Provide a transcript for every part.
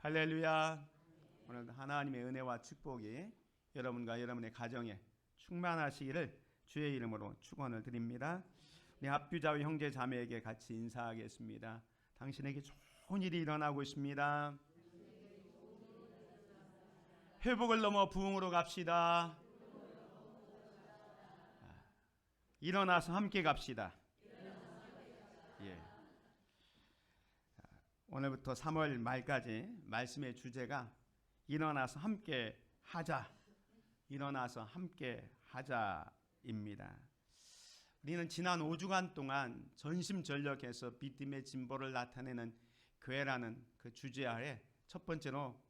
할렐루야. 오늘 하나님의 은혜와 축복이 여러분과 여러분의 가정에 충만하시기를 주의 이름으로 축원을 드립니다. 우리 합주자와 형제 자매에게 같이 인사하겠습니다. 당신에게 좋은 일이 일어나고 있습니다. 회복을 넘어 부흥으로 갑시다. 일어나서 함께 갑시다. 예. 오늘부터 3월 말까지 말씀의 주제가 일어나서 함께 하자. 일어나서 함께 하자입니다. 우리는 지난 5주간 동안 전심전력해서 믿음의 진보를 나타내는 교회라는 그 주제 아래 첫 번째로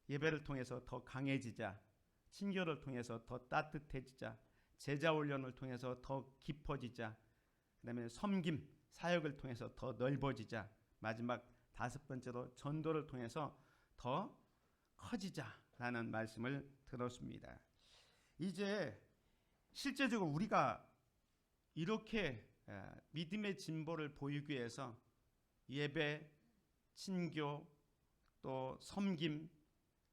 예배를 통해서 더 강해지자, 친교를 통해서 더 따뜻해지자, 제자 훈련을 통해서 더 깊어지자, 그 다음에 섬김, 사역을 통해서 더 넓어지자, 마지막 다섯 번째로 전도를 통해서 더 커지자라는 말씀을 들었습니다. 이제 실제적으로 우리가 이렇게 믿음의 진보를 보이기 위해서 예배, 친교, 또 섬김,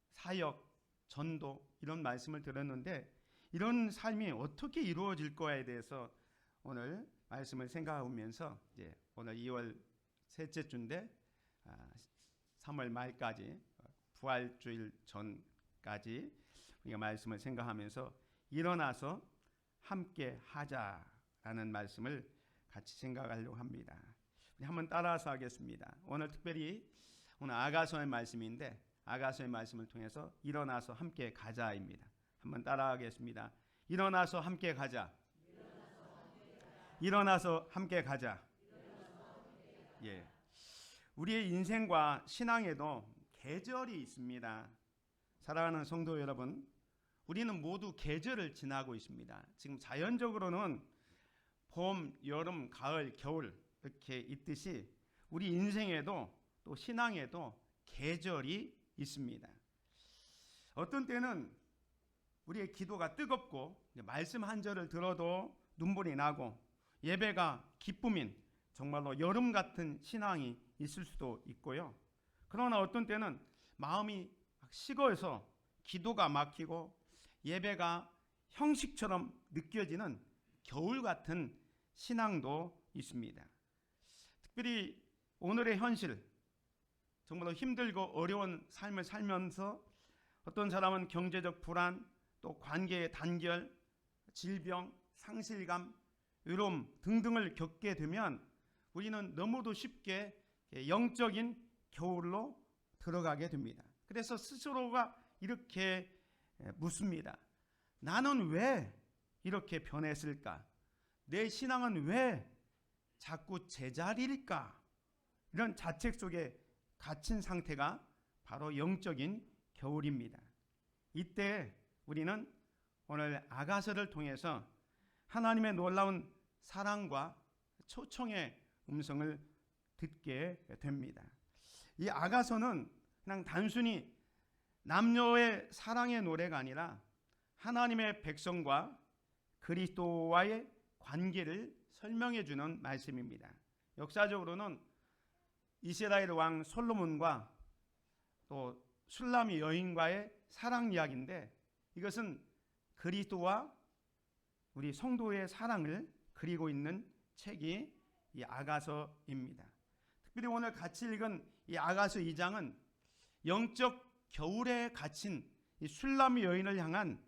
사역, 전도 이런 말씀을 들었는데 이런 삶이 어떻게 이루어질 거에 대해서 오늘 말씀을 생각하면서 이제 오늘 2월 셋째 주인데 3월 말까지 부활주일 전까지 우리가 말씀을 생각하면서 일어나서 함께 하자라는 말씀을 같이 생각하려고 합니다. 우리 한번 따라서 하겠습니다. 오늘 특별히 오늘 아가서의 말씀인데 아가서의 말씀을 통해서 일어나서 함께 가자입니다. 한번 따라하겠습니다. 일어나서 함께 가자. 일어나서 함께 가자. 예. 우리의 인생과 신앙에도 계절이 있습니다. 사랑하는 성도 여러분, 우리는 모두 계절을 지나고 있습니다. 지금 자연적으로는 봄, 여름, 가을, 겨울 이렇게 있듯이 우리 인생에도 또 신앙에도 계절이 있습니다. 어떤 때는 우리의 기도가 뜨겁고 말씀 한 절을 들어도 눈물이 나고 예배가 기쁨인 정말로 여름 같은 신앙이 있을 수도 있고요. 그러나 어떤 때는 마음이 식어서 기도가 막히고 예배가 형식처럼 느껴지는 겨울 같은 신앙도 있습니다. 특별히 오늘의 현실, 정말로 힘들고 어려운 삶을 살면서 어떤 사람은 경제적 불안, 또 관계의 단결, 질병, 상실감, 외로움 등등을 겪게 되면 우리는 너무도 쉽게 영적인 겨울로 들어가게 됩니다. 그래서 스스로가 이렇게 묻습니다. 나는 왜 이렇게 변했을까? 내 신앙은 왜 자꾸 제자리일까? 이런 자책 속에 갇힌 상태가 바로 영적인 겨울입니다. 이때 우리는 오늘 아가서를 통해서 하나님의 놀라운 사랑과 초청의 음성을 듣게 됩니다. 이 아가서는 그냥 단순히 남녀의 사랑의 노래가 아니라 하나님의 백성과 그리스도와의 관계를 설명해 주는 말씀입니다. 역사적으로는 이스라엘 왕 솔로몬과 또 슐라미 여인과의 사랑 이야기인데 이것은 그리스도와 우리 성도의 사랑을 그리고 있는 책이 이 아가서입니다. 특별히 오늘 같이 읽은 이 아가서 2장은 영적 겨울에 갇힌 이 슐라미 여인을 향한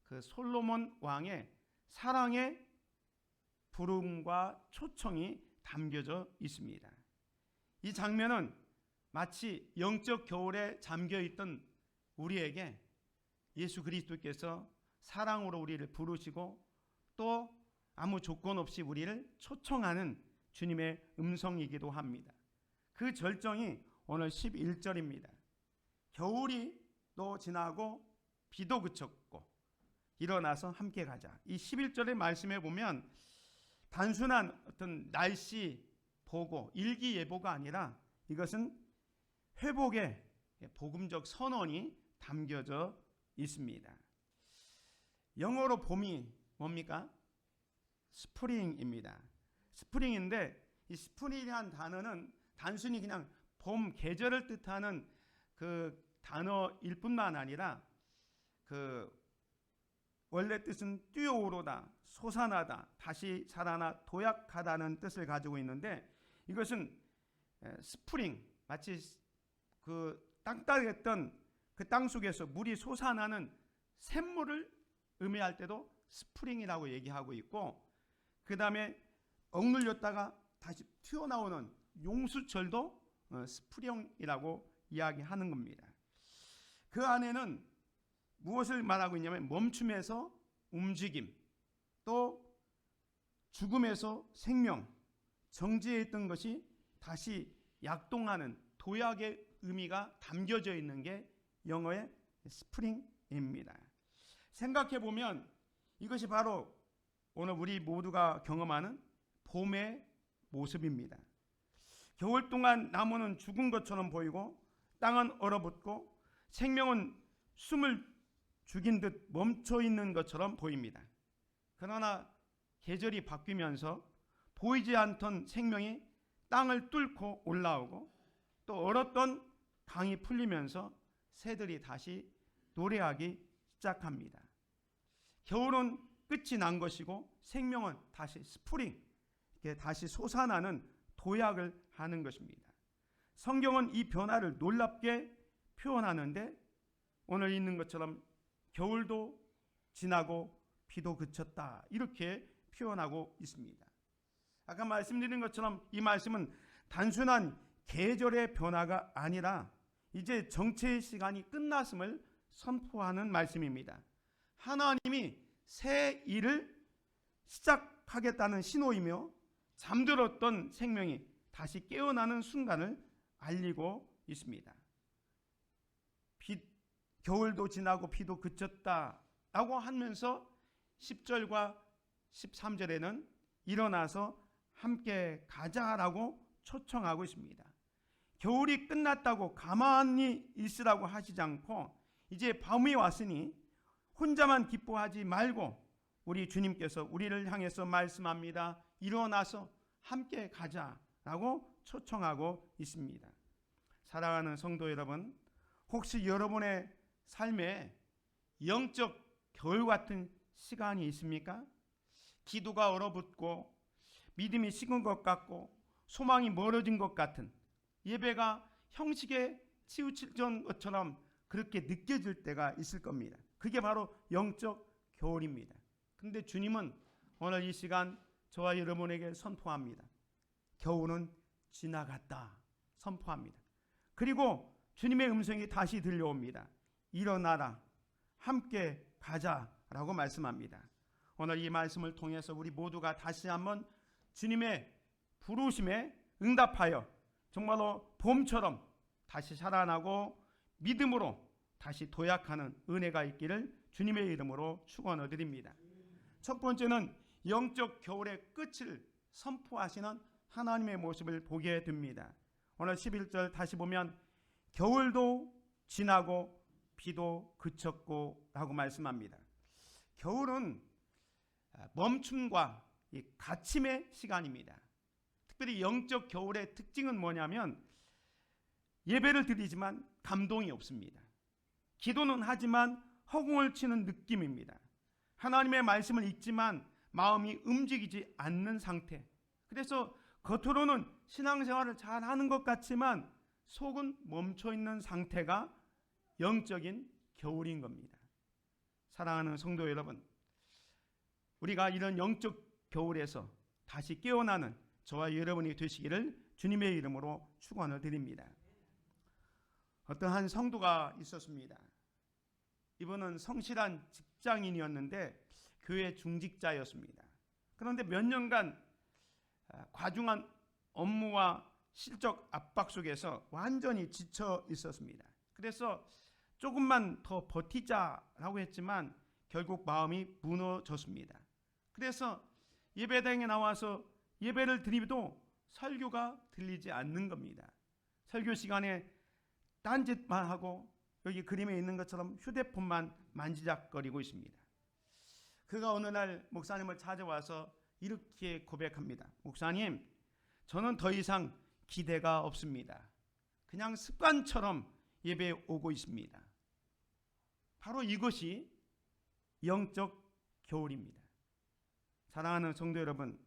그 솔로몬 왕의 사랑의 부름과 초청이 담겨져 있습니다. 이 장면은 마치 영적 겨울에 잠겨있던 우리에게 예수 그리스도께서 사랑으로 우리를 부르시고 또 아무 조건 없이 우리를 초청하는 주님의 음성이기도 합니다. 그 절정이 오늘 11절입니다. 겨울이 또 지나고 비도 그쳤고 일어나서 함께 가자. 이 11절의 말씀에 보면 단순한 어떤 날씨 보고 일기예보가 아니라 이것은 회복의 복음적 선언이 담겨져 있습니다. 영어로 봄이 뭡니까? 스프링입니다. 스프링인데 이 스프링이라는 단어는 단순히 그냥 봄 계절을 뜻하는 그 단어일 뿐만 아니라 그 원래 뜻은 뛰어오르다, 솟아나다, 다시 살아나 도약하다는 뜻을 가지고 있는데, 이것은 스프링, 마치 그 땅땅했던 그 땅 속에서 물이 솟아나는 샘물을 의미할 때도 스프링이라고 얘기하고 있고, 그 다음에 억눌렸다가 다시 튀어나오는 용수철도 스프링이라고 이야기하는 겁니다. 그 안에는 무엇을 말하고 있냐면 멈춤에서 움직임, 또 죽음에서 생명, 정지해 있던 것이 다시 약동하는 도약의 의미가 담겨져 있는 게 영어의 스프링입니다. 생각해 보면 이것이 바로 오늘 우리 모두가 경험하는 봄의 모습입니다. 겨울 동안 나무는 죽은 것처럼 보이고 땅은 얼어붙고 생명은 숨을 죽인 듯 멈춰 있는 것처럼 보입니다. 그러나 계절이 바뀌면서 보이지 않던 생명이 땅을 뚫고 올라오고, 또 얼었던 강이 풀리면서 새들이 다시 노래하기 시작합니다. 겨울은 끝이 난 것이고 생명은 다시 스프링, 다시 솟아나는 도약을 하는 것입니다. 성경은 이 변화를 놀랍게 표현하는데, 오늘 있는 것처럼 겨울도 지나고 비도 그쳤다, 이렇게 표현하고 있습니다. 아까 말씀드린 것처럼 이 말씀은 단순한 계절의 변화가 아니라 이제 정체의 시간이 끝났음을 선포하는 말씀입니다. 하나님이 새 일을 시작하겠다는 신호이며 잠들었던 생명이 다시 깨어나는 순간을 알리고 있습니다. 겨울도 지나고 비도 그쳤다라고 하면서 10절과 13절에는 일어나서 함께 가자라고 초청하고 있습니다. 겨울이 끝났다고 가만히 있으라고 하시지 않고, 이제 밤이 왔으니 혼자만 기뻐하지 말고 우리 주님께서 우리를 향해서 말씀합니다. 일어나서 함께 가자라고 초청하고 있습니다. 사랑하는 성도 여러분, 혹시 여러분의 삶에 영적 겨울 같은 시간이 있습니까? 기도가 얼어붙고 믿음이 식은 것 같고 소망이 멀어진 것 같은, 예배가 형식에 치우쳐진 것처럼 그렇게 느껴질 때가 있을 겁니다. 그게 바로 영적 겨울입니다. 그런데 주님은 오늘 이 시간 저와 여러분에게 선포합니다. 겨울은 지나갔다 선포합니다. 그리고 주님의 음성이 다시 들려옵니다. 일어나라, 함께 가자라고 말씀합니다. 오늘 이 말씀을 통해서 우리 모두가 다시 한번 주님의 부르심에 응답하여 정말로 봄처럼 다시 살아나고 믿음으로 다시 도약하는 은혜가 있기를 주님의 이름으로 축원을 드립니다. 첫 번째는 영적 겨울의 끝을 선포하시는 하나님의 모습을 보게 됩니다. 오늘 11절 다시 보면 겨울도 지나고 비도 그쳤고 라고 말씀합니다. 겨울은 멈춤과 갇힘의 시간입니다. 특별히 영적 겨울의 특징은 뭐냐면 예배를 드리지만 감동이 없습니다. 기도는 하지만 허공을 치는 느낌입니다. 하나님의 말씀을 읽지만 마음이 움직이지 않는 상태. 그래서 겉으로는 신앙생활을 잘 하는 것 같지만 속은 멈춰있는 상태가 영적인 겨울인 겁니다. 사랑하는 성도 여러분, 우리가 이런 영적 겨울에서 다시 깨어나는 저와 여러분이 되시기를 주님의 이름으로 축원을 드립니다. 어떤 한 성도가 있었습니다. 이분은 성실한 직장인이었는데 교회 중직자였습니다. 그런데 몇 년간 과중한 업무와 실적 압박 속에서 완전히 지쳐 있었습니다. 그래서 조금만 더 버티자라고 했지만 결국 마음이 무너졌습니다. 그래서 예배당에 나와서 예배를 드리도 설교가 들리지 않는 겁니다. 설교 시간에 딴짓만 하고 여기 그림에 있는 것처럼 휴대폰만 만지작거리고 있습니다. 그가 어느 날 목사님을 찾아와서 이렇게 고백합니다. 목사님, 저는 더 이상 기대가 없습니다. 그냥 습관처럼 예배에 오고 있습니다. 바로 이것이 영적 겨울입니다. 사랑하는 성도 여러분,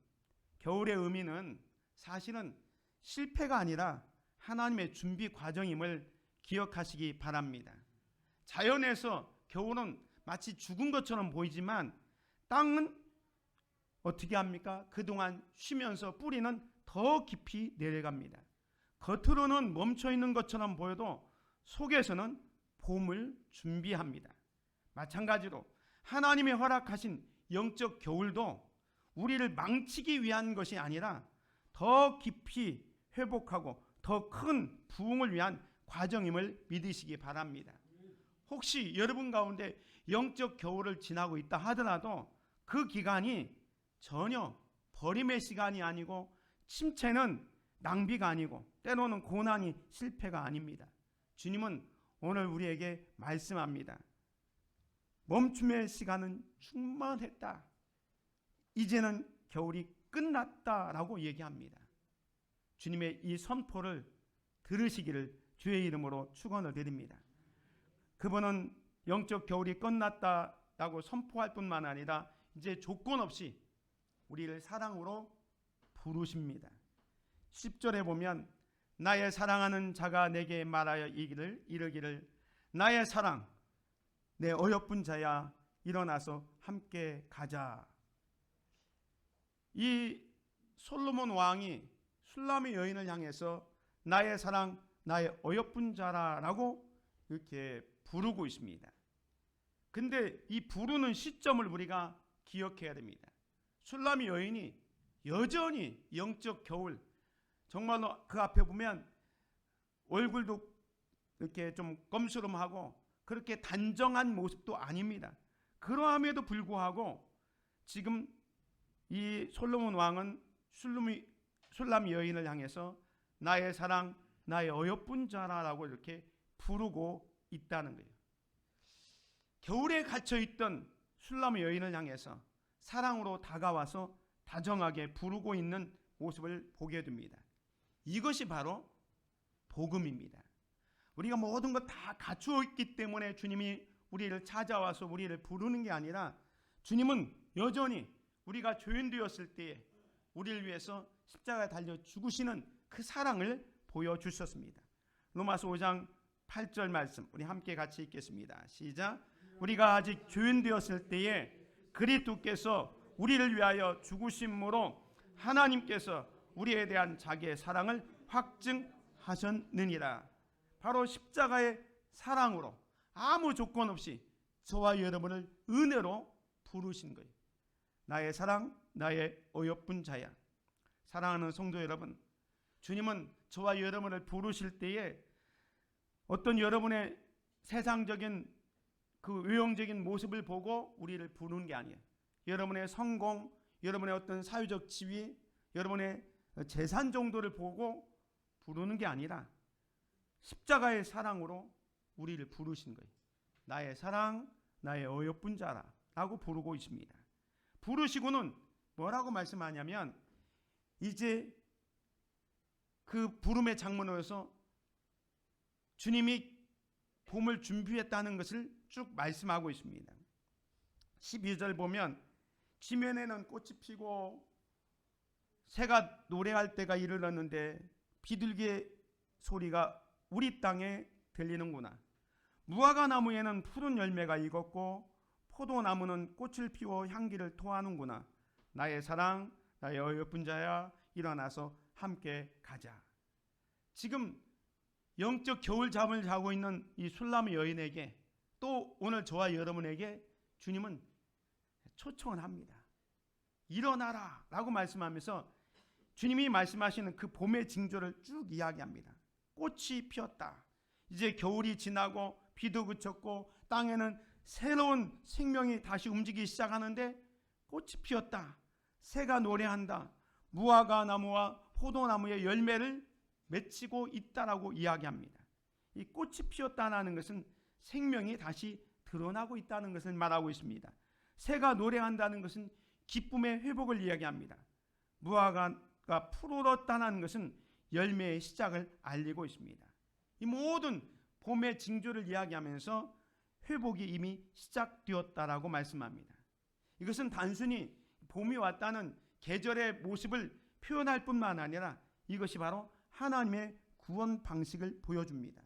겨울의 의미는 사실은 실패가 아니라 하나님의 준비 과정임을 기억하시기 바랍니다. 자연에서 겨울은 마치 죽은 것처럼 보이지만 땅은 어떻게 합니까? 그동안 쉬면서 뿌리는 더 깊이 내려갑니다. 겉으로는 멈춰있는 것처럼 보여도 속에서는 봄을 준비합니다. 마찬가지로 하나님의 허락하신 영적 겨울도 우리를 망치기 위한 것이 아니라 더 깊이 회복하고 더 큰 부흥을 위한 과정임을 믿으시기 바랍니다. 혹시 여러분 가운데 영적 겨울을 지나고 있다 하더라도 그 기간이 전혀 버림의 시간이 아니고 침체는 낭비가 아니고 때로는 고난이 실패가 아닙니다. 주님은 오늘 우리에게 말씀합니다. 멈춤의 시간은 충만했다. 이제는 겨울이 끝났다라고 얘기합니다. 주님의 이 선포를 들으시기를 주의 이름으로 축원을 드립니다. 그분은 영적 겨울이 끝났다라고 선포할 뿐만 아니라 이제 조건 없이 우리를 사랑으로 부르십니다. 10절에 보면 나의 사랑하는 자가 내게 말하여 이르기를 나의 사랑 내 어여쁜 자야 일어나서 함께 가자. 이 솔로몬 왕이 슐람의 여인을 향해서 나의 사랑 나의 어여쁜 자라라고 이렇게 부르고 있습니다. 근데 이 부르는 시점을 우리가 기억해야 됩니다. 슐람의 여인이 여전히 영적 겨울, 정말로 그 앞에 보면 얼굴도 이렇게 좀 검수름하고 그렇게 단정한 모습도 아닙니다. 그러함에도 불구하고 지금 이 솔로몬 왕은 슐람 여인을 향해서 나의 사랑 나의 어여쁜 자라라고 이렇게 부르고 있다는 거예요. 겨울에 갇혀있던 슐람 여인을 향해서 사랑으로 다가와서 다정하게 부르고 있는 모습을 보게 됩니다. 이것이 바로 복음입니다. 우리가 모든 것 다 갖추어 있기 때문에 주님이 우리를 찾아와서 우리를 부르는 게 아니라 주님은 여전히 우리가 죄인되었을 때에 우리를 위해서 십자가에 달려 죽으시는 그 사랑을 보여주셨습니다. 로마서 5장 8절 말씀 우리 함께 같이 읽겠습니다. 시작. 우리가 아직 죄인되었을 때에 그리스도께서 우리를 위하여 죽으심으로 하나님께서 우리에 대한 자기의 사랑을 확증하셨느니라. 바로 십자가의 사랑으로 아무 조건 없이 저와 여러분을 은혜로 부르신 거예요. 나의 사랑 나의 어여쁜 자야. 사랑하는 성도 여러분, 주님은 저와 여러분을 부르실 때에 어떤 여러분의 세상적인 그 외형적인 모습을 보고 우리를 부르는 게 아니에요. 여러분의 성공, 여러분의 어떤 사회적 지위, 여러분의 재산 정도를 보고 부르는 게 아니라 십자가의 사랑으로 우리를 부르신 거예요. 나의 사랑, 나의 어여쁜 자라라고 부르고 있습니다. 부르시고는 뭐라고 말씀하냐면 이제 그 부름의 장문으로서 주님이 봄을 준비했다는 것을 쭉 말씀하고 있습니다. 12절 보면 지면에는 꽃이 피고 새가 노래할 때가 이르렀는데 비둘기의 소리가 우리 땅에 들리는구나. 무화과 나무에는 푸른 열매가 익었고 포도나무는 꽃을 피워 향기를 토하는구나. 나의 사랑 나의 어여쁜 자야 일어나서 함께 가자. 지금 영적 겨울잠을 자고 있는 이 슐람의 여인에게 또 오늘 저와 여러분에게 주님은 초청을 합니다. 일어나라 라고 말씀하면서 주님이 말씀하시는 그 봄의 징조를 쭉 이야기합니다. 꽃이 피었다. 이제 겨울이 지나고 비도 그쳤고 땅에는 새로운 생명이 다시 움직이기 시작하는데 꽃이 피었다. 새가 노래한다. 무화과 나무와 포도나무의 열매를 맺히고 있다라고 이야기합니다. 이 꽃이 피었다는 것은 생명이 다시 드러나고 있다는 것을 말하고 있습니다. 새가 노래한다는 것은 기쁨의 회복을 이야기합니다. 무화과가 푸르렀다는 것은 열매의 시작을 알리고 있습니다. 이 모든 봄의 징조를 이야기하면서 회복이 이미 시작되었다라고 말씀합니다. 이것은 단순히 봄이 왔다는 계절의 모습을 표현할 뿐만 아니라 이것이 바로 하나님의 구원 방식을 보여줍니다.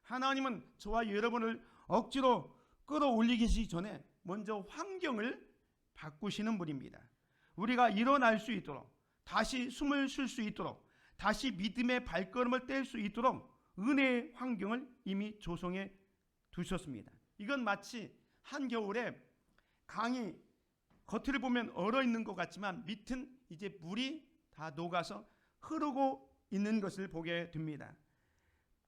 하나님은 저와 여러분을 억지로 끌어올리기 전에 먼저 환경을 바꾸시는 분입니다. 우리가 일어날 수 있도록, 다시 숨을 쉴 수 있도록, 다시 믿음의 발걸음을 뗄 수 있도록 은혜의 환경을 이미 조성해 두셨습니다. 이건 마치 한겨울에 강이 겉을 보면 얼어 있는 것 같지만 밑은 이제 물이 다 녹아서 흐르고 있는 것을 보게 됩니다.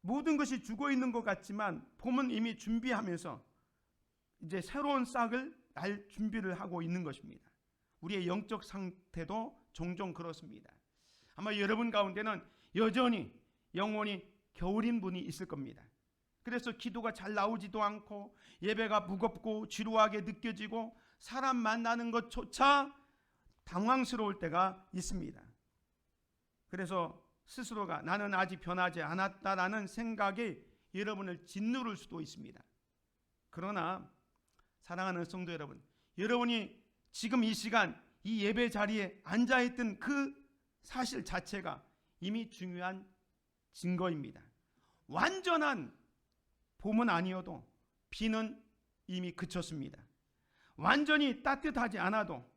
모든 것이 죽어 있는 것 같지만 봄은 이미 준비하면서 이제 새로운 싹을 날 준비를 하고 있는 것입니다. 우리의 영적 상태도 종종 그렇습니다. 아마 여러분 가운데는 여전히 영혼이 겨울인 분이 있을 겁니다. 그래서 기도가 잘 나오지도 않고 예배가 무겁고 지루하게 느껴지고 사람 만나는 것조차 당황스러울 때가 있습니다. 그래서 스스로가 나는 아직 변하지 않았다라는 생각이 여러분을 짓누를 수도 있습니다. 그러나 사랑하는 성도 여러분, 여러분이 지금 이 시간 이 예배 자리에 앉아있던 그 사실 자체가 이미 중요한 증거입니다. 완전한 봄은 아니어도 비는 이미 그쳤습니다. 완전히 따뜻하지 않아도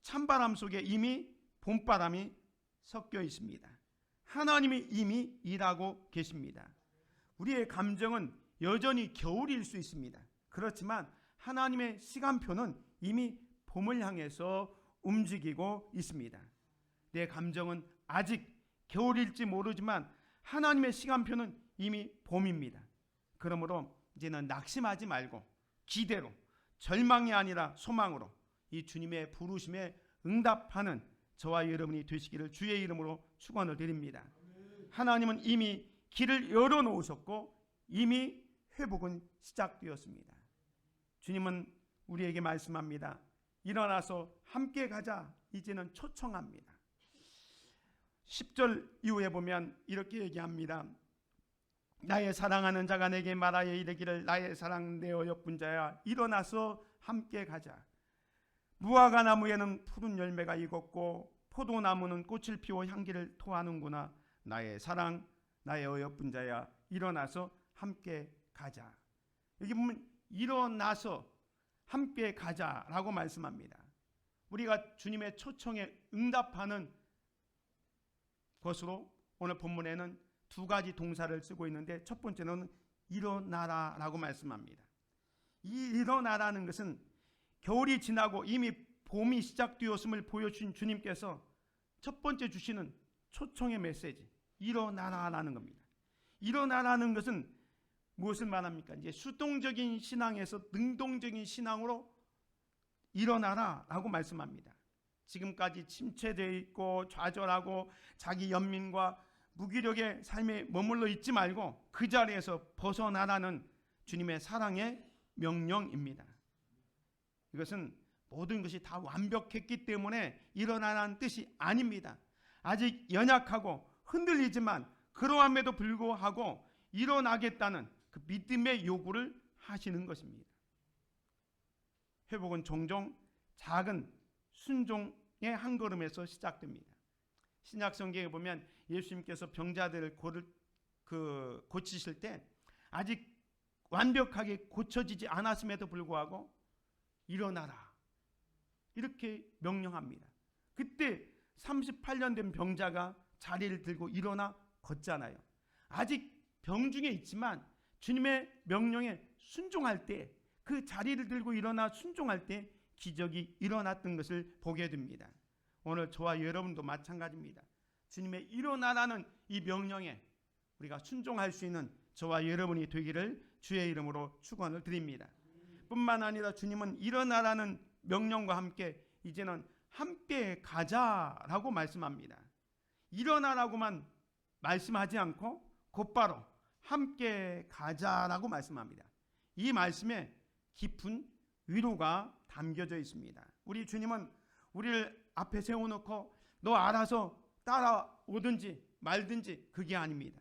찬바람 속에 이미 봄바람이 섞여 있습니다. 하나님이 이미 일하고 계십니다. 우리의 감정은 여전히 겨울일 수 있습니다. 그렇지만 하나님의 시간표는 이미 봄을 향해서 움직이고 있습니다. 내 감정은 아직 겨울일지 모르지만 하나님의 시간표는 이미 봄입니다. 그러므로 이제는 낙심하지 말고 기대로, 절망이 아니라 소망으로 이 주님의 부르심에 응답하는 저와 여러분이 되시기를 주의 이름으로 축원을 드립니다. 하나님은 이미 길을 열어놓으셨고 이미 회복은 시작되었습니다. 주님은 우리에게 말씀합니다. 일어나서 함께 가자. 이제는 초청합니다. 10절 이후에 보면 이렇게 얘기합니다. 나의 사랑하는 자가 내게 말하여 이르기를 나의 사랑 내 어여쁜 자야 일어나서 함께 가자. 무화과 나무에는 푸른 열매가 익었고 포도나무는 꽃을 피워 향기를 토하는구나. 나의 사랑 나의 어여쁜 자야 일어나서 함께 가자. 여기 보면 일어나서 함께 가자라고 말씀합니다. 우리가 주님의 초청에 응답하는 것으로 오늘 본문에는 두 가지 동사를 쓰고 있는데 첫 번째는 일어나라라고 말씀합니다. 이 일어나라는 것은 겨울이 지나고 이미 봄이 시작되었음을 보여주신 주님께서 첫 번째 주시는 초청의 메시지 일어나라라는 겁니다. 일어나라는 것은 무엇을 말합니까? 이제 수동적인 신앙에서 능동적인 신앙으로 일어나라라고 말씀합니다. 지금까지 침체되어 있고 좌절하고 자기 연민과 무기력의 삶에 머물러 있지 말고 그 자리에서 벗어나라는 주님의 사랑의 명령입니다. 이것은 모든 것이 다 완벽했기 때문에 일어나라는 뜻이 아닙니다. 아직 연약하고 흔들리지만 그러함에도 불구하고 일어나겠다는 그 믿음의 요구를 하시는 것입니다. 회복은 종종 작은 순종의 한 걸음에서 시작됩니다. 신약 성경에 보면 예수님께서 병자들을 고치실 때 아직 완벽하게 고쳐지지 않았음에도 불구하고 일어나라 이렇게 명령합니다. 그때 38년 된 병자가 자리를 들고 일어나 걷잖아요. 아직 병중에 있지만 주님의 명령에 순종할 때 그 자리를 들고 일어나 순종할 때 기적이 일어났던 것을 보게 됩니다. 오늘 저와 여러분도 마찬가지입니다. 주님의 일어나라는 이 명령에 우리가 순종할 수 있는 저와 여러분이 되기를 주의 이름으로 축원을 드립니다. 뿐만 아니라 주님은 일어나라는 명령과 함께 이제는 함께 가자라고 말씀합니다. 일어나라고만 말씀하지 않고 곧바로 함께 가자라고 말씀합니다. 이 말씀에 깊은 위로가 담겨져 있습니다. 우리 주님은 우리를 앞에 세워놓고 너 알아서 따라오든지 말든지 그게 아닙니다.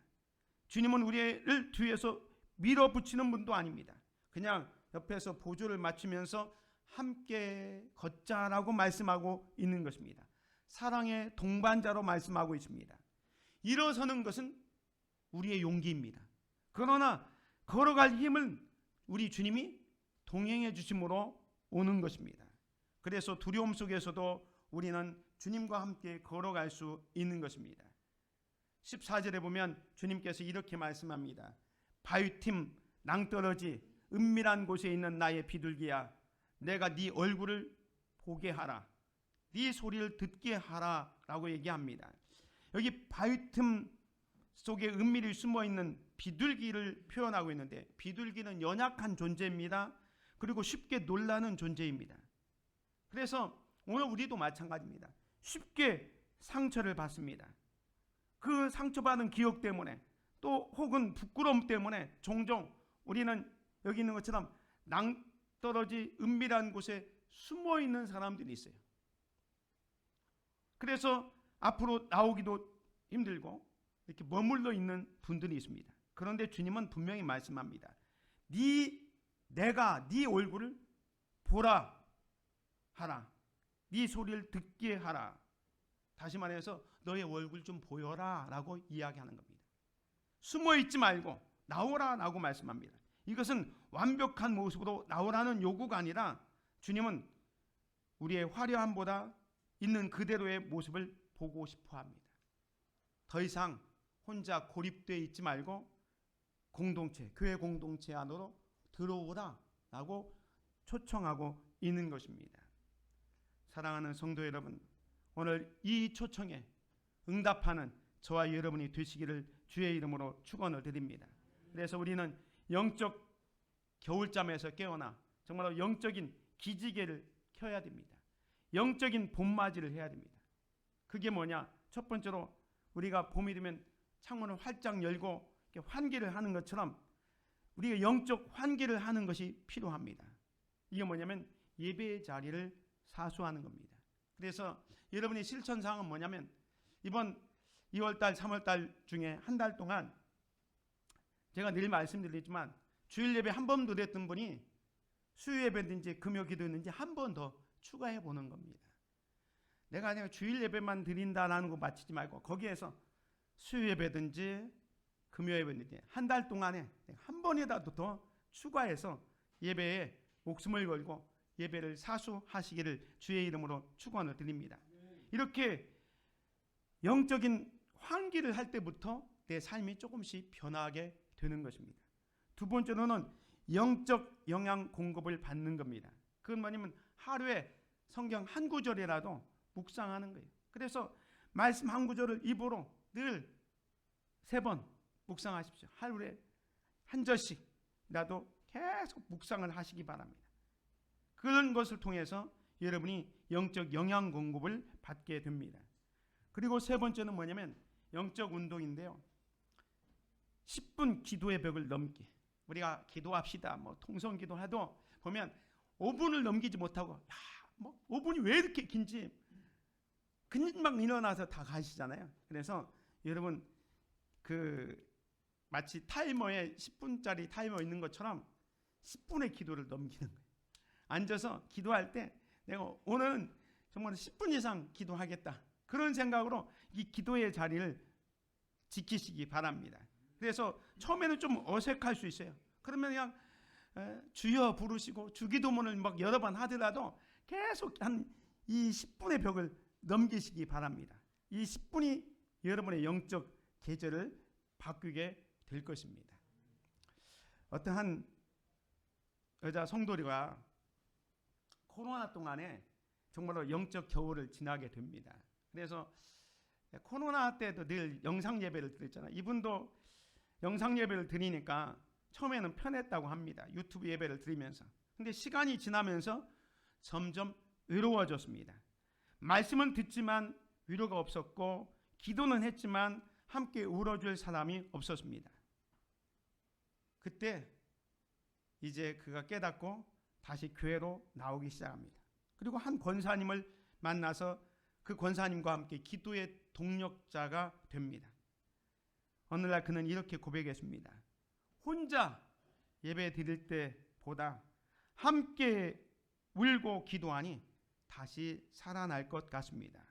주님은 우리를 뒤에서 밀어붙이는 분도 아닙니다. 그냥 옆에서 보조를 맞추면서 함께 걷자라고 말씀하고 있는 것입니다. 사랑의 동반자로 말씀하고 있습니다. 일어서는 것은 우리의 용기입니다. 그러나 걸어갈 힘은 우리 주님이 동행해 주심으로 오는 것입니다. 그래서 두려움 속에서도 우리는 주님과 함께 걸어갈 수 있는 것입니다. 14절에 보면 주님께서 이렇게 말씀합니다. 바위틈 낭떠러지 은밀한 곳에 있는 나의 비둘기야, 내가 네 얼굴을 보게 하라, 네 소리를 듣게 하라 라고 얘기합니다. 여기 바위틈 속에 은밀히 숨어있는 비둘기를 표현하고 있는데, 비둘기는 연약한 존재입니다. 그리고 쉽게 놀라는 존재입니다. 그래서 오늘 우리도 마찬가지입니다. 쉽게 상처를 받습니다. 그 상처받은 기억 때문에 또 혹은 부끄러움 때문에 종종 우리는 여기 있는 것처럼 낭떠러지 은밀한 곳에 숨어있는 사람들이 있어요. 그래서 앞으로 나오기도 힘들고 이렇게 머물러 있는 분들이 있습니다. 그런데 주님은 분명히 말씀합니다. 내가 네 얼굴을 보라 하라, 네 소리를 듣게 하라. 다시 말해서 너의 얼굴 좀 보여라 라고 이야기하는 겁니다. 숨어있지 말고 나오라 라고 말씀합니다. 이것은 완벽한 모습으로 나오라는 요구가 아니라 주님은 우리의 화려함보다 있는 그대로의 모습을 보고 싶어 합니다. 더 이상 혼자 고립되어 있지 말고 공동체, 교회 공동체 안으로 들어오라 라고 초청하고 있는 것입니다. 사랑하는 성도 여러분, 오늘 이 초청에 응답하는 저와 여러분이 되시기를 주의 이름으로 축원을 드립니다. 그래서 우리는 영적 겨울잠에서 깨어나 정말로 영적인 기지개를 켜야 됩니다. 영적인 봄맞이를 해야 됩니다. 그게 뭐냐? 첫 번째로 우리가 봄이 되면 창문을 활짝 열고 환기를 하는 것처럼 우리가 영적 환기를 하는 것이 필요합니다. 이게 뭐냐면 예배의 자리를 사수하는 겁니다. 그래서 여러분의 실천사항은 뭐냐면 이번 2월달, 3월달 중에 한 달 동안 제가 늘 말씀드리지만 주일 예배 한 번 드렸던 분이 수요 예배든지 금요 기도였는지 한 번 더 추가해 보는 겁니다. 내가 그냥 주일 예배만 드린다라는 거 마치지 말고 거기에서 수요 예배든지 금요 예배든지 한 달 동안에 한 번이라도 더 추가해서 예배에 목숨을 걸고 예배를 사수하시기를 주의 이름으로 축원을 드립니다. 이렇게 영적인 환기를 할 때부터 내 삶이 조금씩 변하게 되는 것입니다. 두 번째로는 영적 영양 공급을 받는 겁니다. 그건 뭐냐면 하루에 성경 한 구절이라도 묵상하는 거예요. 그래서 말씀 한 구절을 입으로 늘 3번 묵상하십시오. 하루에 한 절씩이라도 계속 묵상을 하시기 바랍니다. 그런 것을 통해서 여러분이 영적 영양 공급을 받게 됩니다. 그리고 세 번째는 뭐냐면 영적 운동인데요. 10분 기도의 벽을 넘기. 우리가 기도합시다. 통성 기도해도 보면 5분을 넘기지 못하고 5분이 왜 이렇게 긴지 금방 일어나서 다 가시잖아요. 그래서 여러분 마치 타이머에 10분짜리 타이머 있는 것처럼 10분의 기도를 넘기는 거예요. 앉아서 기도할 때 내가 오늘은 정말 10분 이상 기도하겠다. 그런 생각으로 이 기도의 자리를 지키시기 바랍니다. 그래서 처음에는 좀 어색할 수 있어요. 그러면 그냥 주여 부르시고 주기도문을 막 여러 번 하더라도 계속 이 10분의 벽을 넘기시기 바랍니다. 이 10분이 여러분의 영적 계절을 바꾸게 될 것입니다. 어떠한 여자 성도리가 코로나 동안에 정말로 영적 겨울을 지나게 됩니다. 그래서 코로나 때도 늘 영상 예배를 드렸잖아요. 이분도 영상 예배를 드리니까 처음에는 편했다고 합니다. 유튜브 예배를 드리면서. 근데 시간이 지나면서 점점 외로워졌습니다. 말씀은 듣지만 위로가 없었고 기도는 했지만 함께 울어줄 사람이 없었습니다. 그때 이제 그가 깨닫고 다시 교회로 나오기 시작합니다. 그리고 한 권사님을 만나서 그 권사님과 함께 기도의 동력자가 됩니다. 어느 날 그는 이렇게 고백했습니다. 혼자 예배 드릴 때보다 함께 울고 기도하니 다시 살아날 것 같습니다.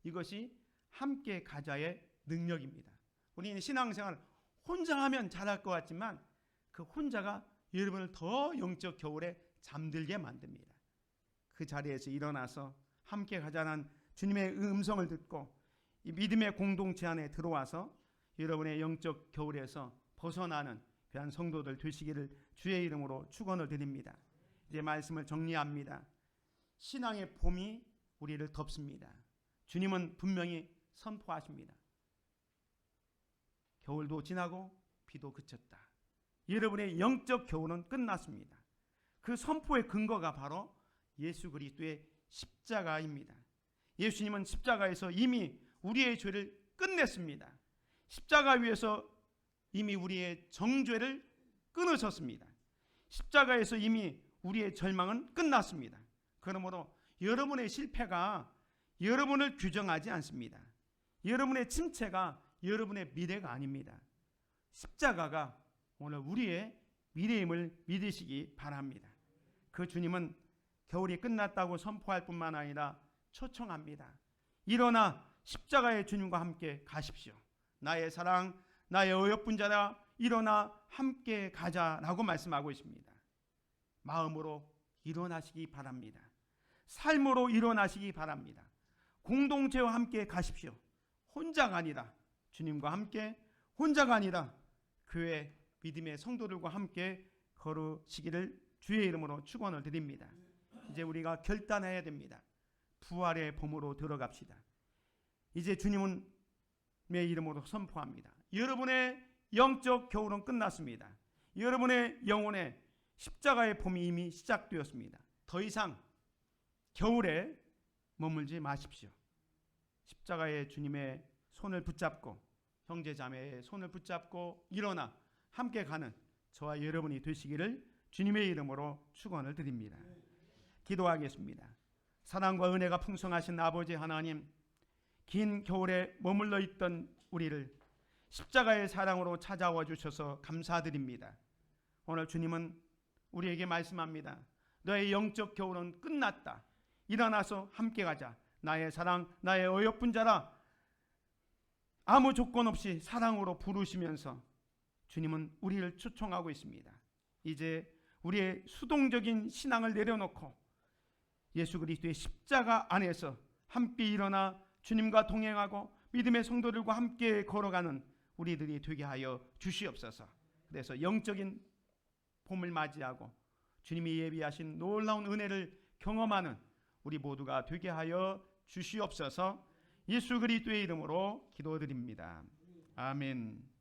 이것이 함께 가자의 능력입니다. 우리는 신앙생활 혼자 하면 잘할 것 같지만 그 혼자가 여러분을 더 영적 겨울에 잠들게 만듭니다. 그 자리에서 일어나서 함께 가자는 주님의 음성을 듣고 이 믿음의 공동체 안에 들어와서 여러분의 영적 겨울에서 벗어나는 귀한 성도들 되시기를 주의 이름으로 축원을 드립니다. 이제 말씀을 정리합니다. 신앙의 봄이 우리를 덮습니다. 주님은 분명히 선포하십니다. 겨울도 지나고 비도 그쳤다. 여러분의 영적 겨울은 끝났습니다. 그 선포의 근거가 바로 예수 그리스도의 십자가입니다. 예수님은 십자가에서 이미 우리의 죄를 끝냈습니다. 십자가 위에서 이미 우리의 정죄를 끊으셨습니다. 십자가에서 이미 우리의 절망은 끝났습니다. 그러므로 여러분의 실패가 여러분을 규정하지 않습니다. 여러분의 침체가 여러분의 미래가 아닙니다. 십자가가 오늘 우리의 미래임을 믿으시기 바랍니다. 그 주님은 겨울이 끝났다고 선포할 뿐만 아니라 초청합니다. 일어나 십자가의 주님과 함께 가십시오. 나의 사랑, 나의 어여쁜 자라 일어나 함께 가자라고 말씀하고 있습니다. 마음으로 일어나시기 바랍니다. 삶으로 일어나시기 바랍니다. 공동체와 함께 가십시오. 혼자가 아니라 주님과 함께, 혼자가 아니라 교회 믿음의 성도들과 함께 걸으시기를 주의 이름으로 축원을 드립니다. 이제 우리가 결단해야 됩니다. 부활의 봄으로 들어갑시다. 이제 주님의 이름으로 선포합니다. 여러분의 영적 겨울은 끝났습니다. 여러분의 영혼의 십자가의 봄이 이미 시작되었습니다. 더 이상 겨울에 머물지 마십시오. 십자가의 주님의 손을 붙잡고 형제 자매의 손을 붙잡고 일어나 함께 가는 저와 여러분이 되시기를 주님의 이름으로 축원을 드립니다. 기도하겠습니다. 사랑과 은혜가 풍성하신 아버지 하나님, 긴 겨울에 머물러 있던 우리를 십자가의 사랑으로 찾아와 주셔서 감사드립니다. 오늘 주님은 우리에게 말씀합니다. 너의 영적 겨울은 끝났다. 일어나서 함께 가자. 나의 사랑, 나의 어여쁜 자라. 아무 조건 없이 사랑으로 부르시면서 주님은 우리를 초청하고 있습니다. 이제 우리의 수동적인 신앙을 내려놓고 예수 그리스도의 십자가 안에서 함께 일어나 주님과 동행하고 믿음의 성도들과 함께 걸어가는 우리들이 되게 하여 주시옵소서. 그래서 영적인 봄을 맞이하고 주님이 예비하신 놀라운 은혜를 경험하는 우리 모두가 되게 하여 주시옵소서. 예수 그리스도의 이름으로 기도드립니다. 아멘.